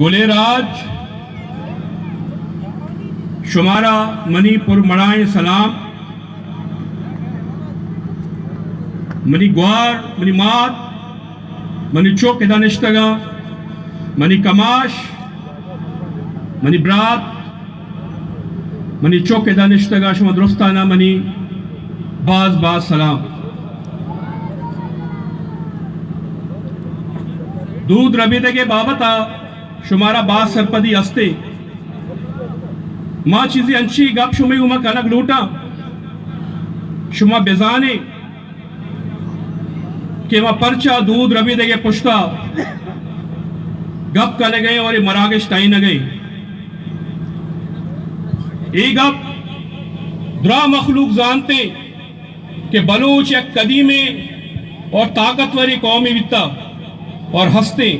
गुलेराज शुमारा मणिपुर मड़ाए सलाम मनी ग्वार मनी मात मनी चौक दानिश्तगा मनी कमाश मनी ब्रात मनी चौक दानिश्तगा शुमा दुरुस्ताना मनी बाज बाज सलाम दूध रबीदे के बाबता शुमारा बाज सरपदी अस्ते माँ चीज़ें अंशी गप शुमे उमा कनक लूटा शुमा बेजाने के माँ पर्चा दूध रबी दे पुश्ता गप कने गए और ये मरागश टाई न गए एक गप द्रा मखलूक जानते कि बलूच एक कदीमे और ताकतवरी कौमी वित्ता और हंसते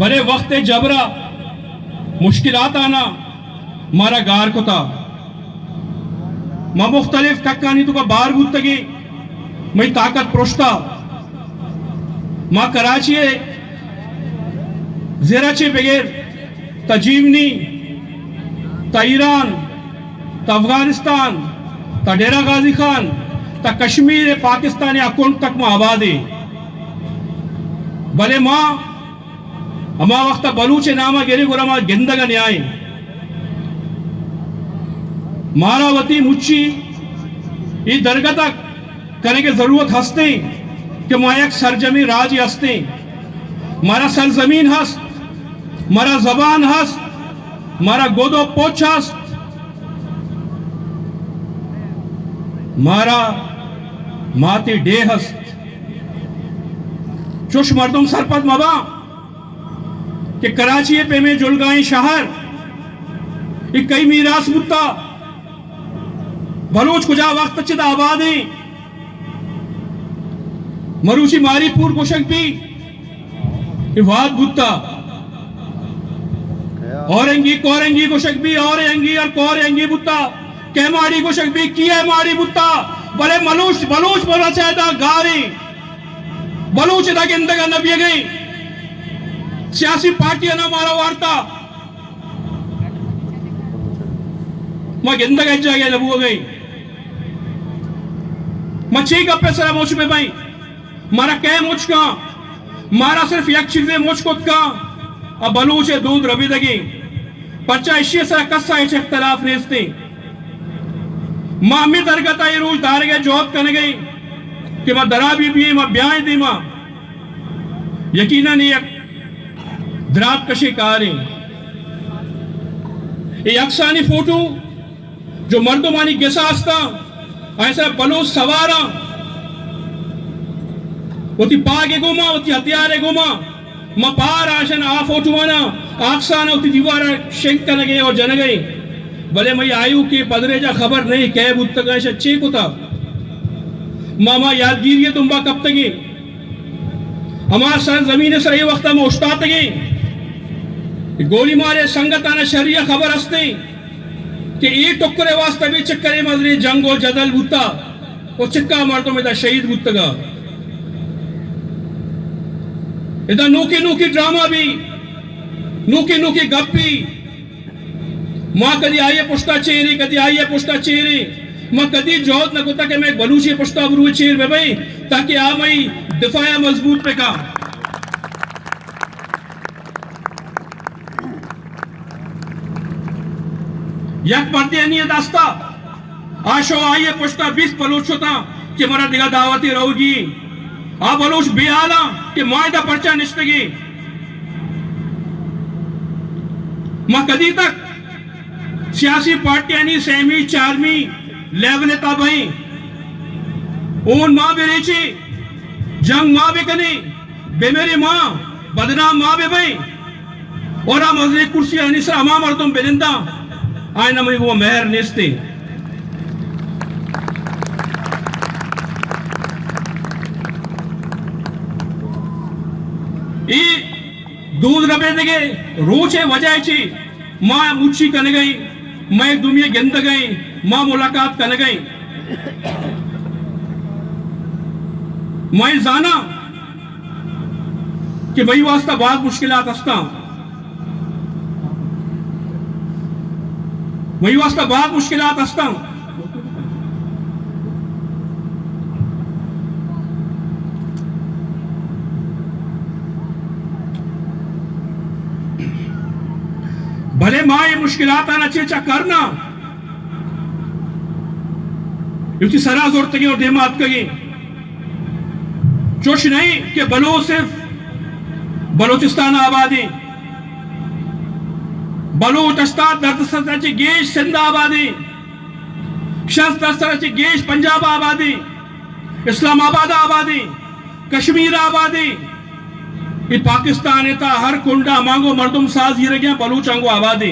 बड़े वक्त जबरा मुश्किलात आना मारा गार को था मां मुख्तलिफ टक्कानी तो का बार गुत्तगी मैं ताकत प्रोश्ता मां कराची जेराचे बगैर तजीवनी ता ईरान ता अफगानिस्तान ता डेरा गाजी खान ता कश्मीर पाकिस्तानी अकाउंट तक मां आबाद है भले मां अमा वक्त बलूचे नामा गेरी गुरमा गिंदगा न्याय मारावती मुच्ची ये दरगाह तक करने की जरूरत हंसते कि मायक सरजमी राज हंसते मारा सरजमीन हंस मारा जबान हंस मारा गोदो पोछ हंस मारा माते डे हंस चुश मर्दुम सरपत मबा कि कराची पे में जुलगाई शहर एक कई मीरास मुत्ता बलूच कुजा वक्त चिदा आबादी मरूची मारीपुर कोशक भी वाद बुत्ता औरंगी कोरंगी कोशक भी औरंगी और कोरंगी बुत्ता के माड़ी कोशक भी किए माड़ी बुत्ता बड़े मलूच बलूच बोला चाहता गारी बलूच दा गिंदगा नबी गई सियासी पार्टियां ना मारा वार्ता मैं गिंदगा जागे लबू गई मच्छी का पैसा मोच में भाई मारा क्या मोच का मारा सिर्फ एक चीजें मोच को का अब बलूच दूध रबी दगी पर्चा इश्य से कस्सा इच इख्तलाफ नेस्ते माँ अम्मी दरगता ये रोज दार गए जॉब करने गई कि मैं दरा भी मैं ब्याह दी माँ यकीनन ये दरात कशी कार ये अक्सानी फोटो जो मर्दमानी गेसा हस्ता ऐसा बलूच सवारा होती पागे गुमा होती हथियारे गुमा म पार आशन आ फोटो माना आक्साना होती दीवार शेंक करने गए और जन गए भले मैं आयु के पदरेजा खबर नहीं कैब उत्तक अच्छे को था मामा यादगिरी है तुम्बा कब तक हमारा सर जमीन से रही वक्त में उस्ता तक गोली मारे संगताना शरिया खबर हस्ते कि ये टुकड़े वास्ते भी चक्करे मजरी जंग और जदल बुत्ता और चिक्का मारतो में शहीद बुत्तगा इधर नूकी नूकी ड्रामा भी नूकी नूकी गप्पी माँ कदी आइए पुश्ता चेहरे कदी आइए पुश्ता चेहरे माँ कदी जोत न कुत्ता के मैं बलूची पुश्ता बुरू चेहरे में भाई ताकि आ मई दिफाया मजबूत पे का यक पर्दे नहीं दास्ता आशो आइए पुश्ता 20 बलूच होता कि मरा दिगा दावती रहोगी आ बलूच बेहाला कि मायदा पर्चा निश्तगी मां कदी तक सियासी पार्टियां नहीं सेमी चारमी लेवल ता भाई ओन मां बेरेची जंग मां बे कने बेमेरी मां बदनाम मां बे भाई और आ मजरे कुर्सी अनिसा अमा मर्दम बेलिंदा आयना में वो मेहर नेस्ते ई दूध रबे देगे रोचे वजह ची मां मुच्छी कन गई मैं दुनिया गिंद गई मां मुलाकात कन गई मैं जाना कि मई वास्ता बहुत मुश्किलात असता, मई वास्ता बहुत मुश्किलात असता। भले मां ये मुश्किलात आना चेचा करना युति सरा जोर तगे और देमात कगे चोश नहीं कि बलो सिर्फ बलोचिस्तान आबादी, बलोचिस्तान दर्दसराची गेश सिंध आबादी, दर्दसराची गेश पंजाब आबादी, इस्लामाबाद आबादी, कश्मीर आबादी, ये पाकिस्तान है था हर कुंडा मांगो मर्दुम साज ही गया बलूचांगो आबादी।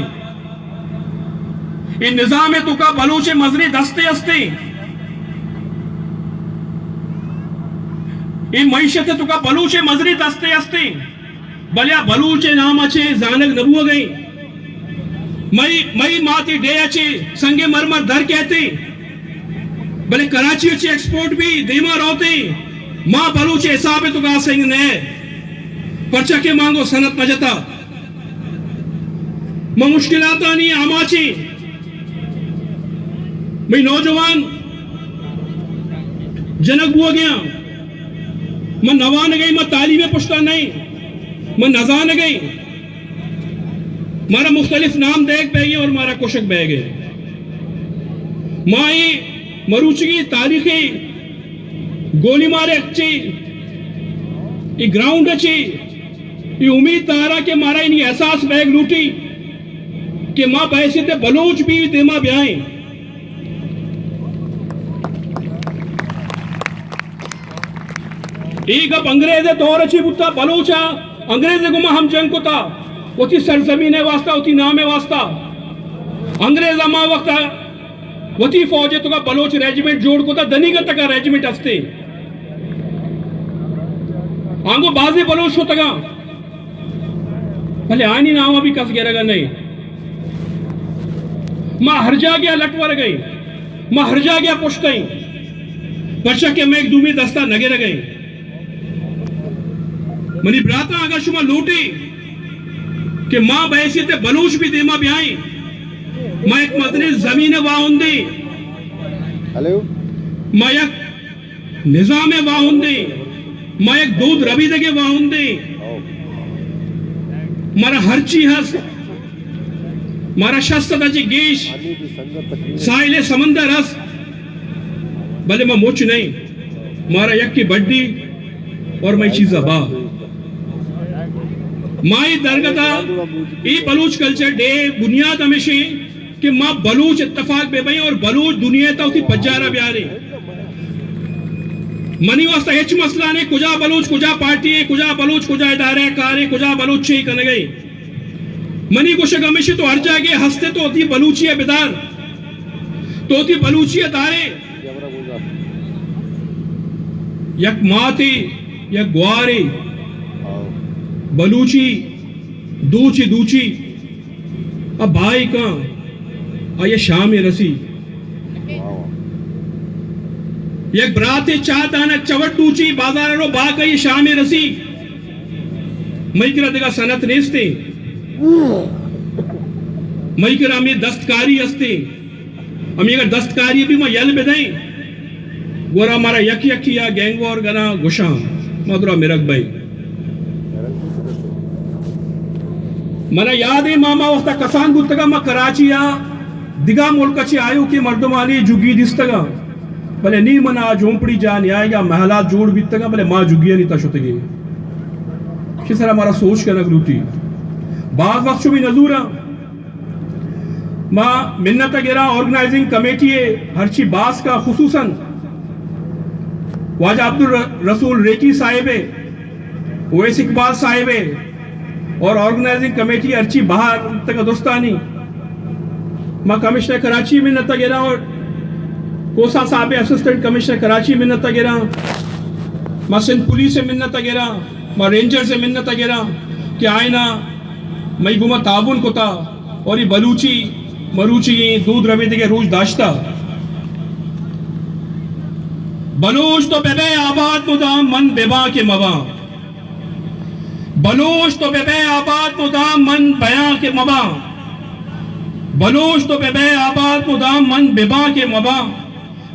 इन निजाम है तुका बलूचे मजरी दस्ते अस्ते, इन मैशत तुका बलूचे मजरी दस्ते अस्ते, भल्या बलूचे नामाचे जानक नबुआ गई, मई माती डेयाचे संगे मरमर दर कहते, भले कराची चे एक्सपोर्ट भी देमा रोते, मां बलूचे हिसाब है तुका सिंह ने पर्चा के मांगो सनत नजता, मां मुश्किलात नहीं आमाची, मैं नौजवान जनक बुआ गया, मैं नवान गई, मैं तालीम पुश्ता नहीं, मैं नजान गई, मारा मुख्तलिफ नाम देख बैगे और मारा कुशक बैगे, माई मरूचगी तारीखी गोली मारे अच्छी, ये ग्राउंड अच्छी, ये उम्मीद तारा के मारा इन्हीं एहसास बैग लूटी कि मां पैसे थे बलोच भी देमा ब्याए, एक अब अंग्रेज दौर अच्छी बुता बलोचा अंग्रेज गुमा हम जंग को था उसी सरजमीन वास्ता उसी नाम वास्ता अंग्रेज अमा वक्त वती फौज तो का बलोच रेजिमेंट जोड़ को था दनीगत का रेजिमेंट अस्ते आंगो बाजे बलोच होता का भले आनी नाम अभी कस गिरेगा नहीं, मां हर जा गया लटवर गई, मां हर जा गया पुश्तई वर्षा के मैं एक दूमी दस्ता नगे रह गई, मनी ब्राता अगर शुमा लूटी कि मां बैसी ते बलूच भी देमा ब्याई, मैं एक मदनी जमीन वाहुंदी, मैं एक निजाम वाहुंदी, मैं एक दूध रबी दगे वाहुंदी, मारा हर चीज मारा शस्त्र जी गेश साइले समंदर हस, भले मैं मुच नहीं, मारा यक की बड्डी और मैं चीजा बा माई दरगता ई बलूच कल्चर डे बुनियाद हमेशा कि मां बलूच इत्तफाक बेबई और बलूच दुनिया ता उसी पज्जारा ब्यारे मनी वास्ता हेच मसला ने कुजा बलूच कुजा पार्टी है कुजा बलूच कुजा इदारे कार कुजा बलूच छे कन गई मनी कुशक हमेशा तो हर जागे हंसते तो होती बलूचिया बेदार तो होती बलूचिया दारे यक माती यक ग्वारी बलूची दूची दूची अब भाई का ये शाम रसी एक बराते चाहता चवट दूची बाजार रो बा का ये शाम रसी मई करा देगा सनत नेस्ते मई करा में दस्तकारी अस्ते हम अगर दस्तकारी भी मैं यल बेदाई गोरा हमारा यक यक या गैंग और गना गुशा मधुरा मिरक भाई मना याद है मामा वक्त कसान गुत्तगा मा कराची या दिगा मुल्क ची आयु की मर्दमानी जुगी दिस्तगा भले नी मना झोंपड़ी जान आएगा महला जोड़ बीतगा भले मां जुगिया नहीं तशुतगे किसरा हमारा सोच कर लूटी बाज वक्त भी नजूरा मां मिन्नत गिरा ऑर्गेनाइजिंग कमेटी है हरची बास का खुसूसन वाजा अब्दुल रसूल रेकी साहिब है ओवैस इकबाल साहिब है और ऑर्गेनाइजिंग कमेटी अर्ची बाहर तक दोस्तानी मां कमिश्नर कराची में नता गिरा और कोसा साहब असिस्टेंट कमिश्नर कराची में नता गिरा मां सिंध पुलिस से मिन्नत गिरा मां रेंजर से मिन्नत गिरा कि आयना मई गुमा ताबुन को था और ये बलूची मरूची दूध रवे के रोज दाश्ता बलूच तो बेबे आबाद मुदाम मन बेबा के मवा बलूच तो बेबे आबाद मुदाम मन बयां के मबा, बलूच तो बेबे आबाद मुदाम मन बेबा के मबा,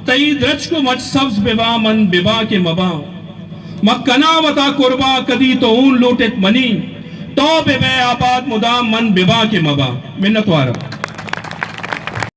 तई द्रच को मच सब्ज बेबा मन बेबा के मबा, मक्कना वता कुर्बा कदी तो ऊन लूटित मनी, तो बेबे आबाद मुदाम मन बेबा के मबा। मिन्नत वारा।